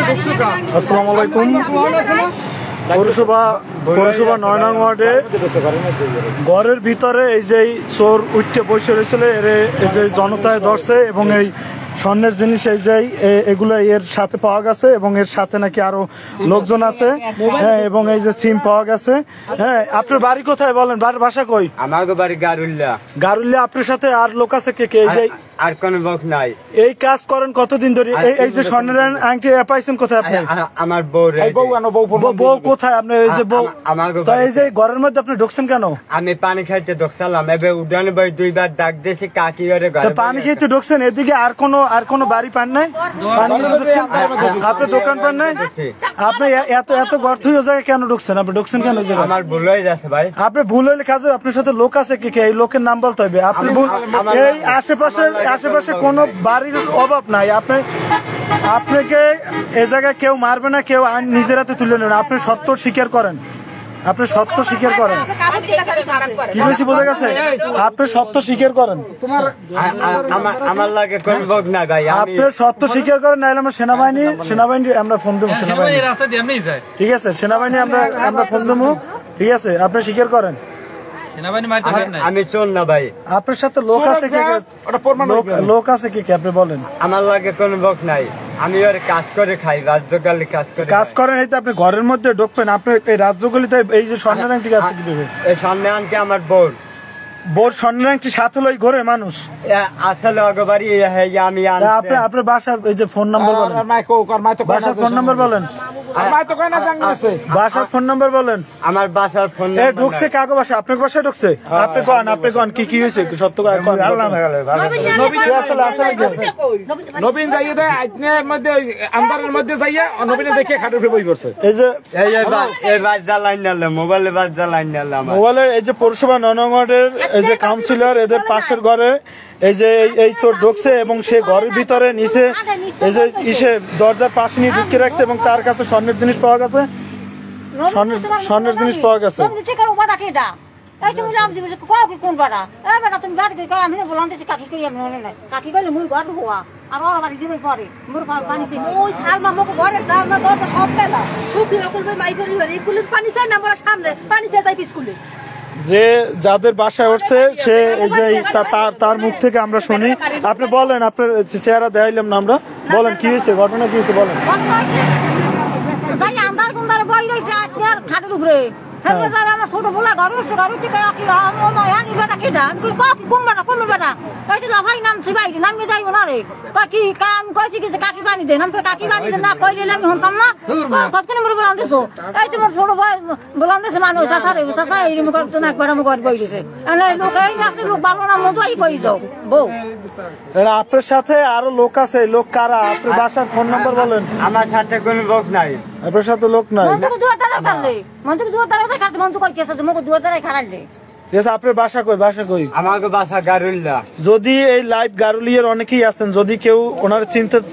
আসসালামু আলাইকুম। পৌরসভা 9 নং ওয়ার্ডে ঘরের ভিতরে এই যে চোর উঠতে বসে রয়েছিল, এই যে জনতায় ধরছে এবং এই স্বর্ণের জিনিস এই যে এগুলো এর সাথে পাওয়া গেছে এবং এর সাথে নাকি আরো লোকজন আছে। হ্যাঁ, এবং এই যে সিম পাওয়া গেছে। হ্যাঁ, আপনার বাড়ি কোথায় বলেন? বাসা কই? আমার বাড়ি গারুল্লা। গারুল্লা। আপনার সাথে আর লোক আছে কে কে? এই যে আর কোন লোক নাই। এই কাজ করেন কতদিন ধরে? এই যে স্বর্ণের আংটি পাইছেন কোথায় আপনি? আমার বউ। বউ কোথায়? আপনি এই যে বউ, তো এই যে ঘরের মধ্যে আপনি ঢুকছেন কেন? আমি পানি খাইতে ঢুকছিলাম, এবার উঠানে বই দুইবার ডাক দিয়েছি কাকি ঘরে। পানি খাইতে ঢুকছেন, এদিকে আর কোনো বাড়ি পান নাই? আপনি দোকান পান নাই? আপনি এত গর্ত জায়গায় কেন ঢুকছেন? আপনি ঢুকছেন কেন? আমার ভুল হয়ে যাচ্ছে ভাই। আপনি ভুল হইলে কাজে আপনার সাথে লোক আছে কে কে? এই লোকের নাম বলতে হবে। আপনি এই আশেপাশে কোনো বাড়ির অভাব নাই। আপনাকে এ জায়গায় কেউ মারবে না, কেউ আইন নিজের হাতে তুলে নেন। আপনি সত্য স্বীকার করেন, আপনি সত্য স্বীকার করেন। কি বেশি বোঝা গেছে? আপনি সত্য স্বীকার করেন। আমার লাগে কোন লোক না ভাই। আপনি সত্য স্বীকার করেন, নাহলে আমরা সেনাবাহিনী আমরা ফোন দেবো। সেনাবাহিনী ঠিক আছে, সেনাবাহিনী আমরা ফোন দেবো। ঠিক আছে, আপনি স্বীকার করেন। আমি চোর না ভাই। আপনার সাথে লোক আছে কে? লোক আছে কে? আপনি বলেন। আমার লাগে কোন লোক নাই, আমি ওর কাজ করে খাই, রাজ্যকালে কাজ করেন। এই তো আপনি ঘরের মধ্যে ঢুকবেন, আপনি এই রাজ্যগুলিতে এই যে স্বর্ণের আংটি আছে কিভাবে? এই সামনে আনকে আমার বোর স্বর্ণের আংটি সাথে লই ঘরে মানুষ আসলে অগবাড়ি আমি আপনার বাসার এই যে ফোন নাম্বার বলেন। বাসার ফোন নাম্বার বলেন। বাসার ফোন নাম্বার বলেন। আমার বাসার ফোন ঢুকছে কাগো বাসা? আপনার বাসায় ঢুকছে? আপনি কন কি হয়েছে? সত্য নবীন যাইয়ে দেয় আইনের মধ্যে আন্দারের মধ্যে যাইয়া নবীনে দেখে খাটের উপরে বই পড়ছে। এই যে মোবাইলের এই যে পৌরসভা 9 নং ওয়ার্ডের এই যে কাউন্সিলর এদের পাশের ঘরে এই যে এই চোর ঢুকছে এবং সে ঘরের ভিতরে নিচে এই যে ইসে দরজার পাশে নিয়ে ঢুকিয়ে রাখছে এবং তার কাছে স্বর্ণের জিনিস পাওয়া গেছে। স্বর্ণের জিনিস পাওয়া গেছে। যে যাদের বাসায় উঠছে সে এই যে তার মুখ থেকে আমরা শুনি। আপনি বলেন, আপনার চেহারা দেখাইলাম না আমরা, বলেন কি হয়েছে, ঘটনা কি হয়েছে বলেন। ছোট বলা ঘর ভাই নামছি বাইরে নামে যাইব না রে। কি কাম কইছি কিছু কাকি পানি দেন, আমি কাকি পানি দেন না কইলে আমি শুনতাম না। কতক্ষণ মরে বলাম দিছো, এই তোমার ছোট ভাই বলাম দিছে মানুষ চাষা এই মুখ না একবার মুখ বই দিছে। লোক এই আসলে লোক ভালো না মতো এই কই যাও বউ। আপনার সাথে আরো লোক আছে, লোক কারা? আপনার বাসার ফোন নাম্বার বলেন। আমার সাথে কোনো লোক নাই। আপনার সাথে লোক নাই? আপনার বাসা কই? আমার বাসা গারুল্লা। যদি এই লাইভ গারুলিয়ার অনেকেই আছেন, যদি কেউ ওনার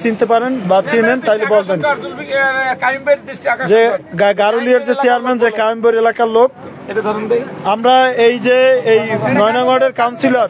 চিনতে পারেন বা চিনেন তাহলে বলবেন যে গারুলিয়ার যে চেয়ারম্যান যে কাইমবাড়ি এলাকার লোক। আমরা এই যে এই 9 নং ওয়ার্ডের কাউন্সিলর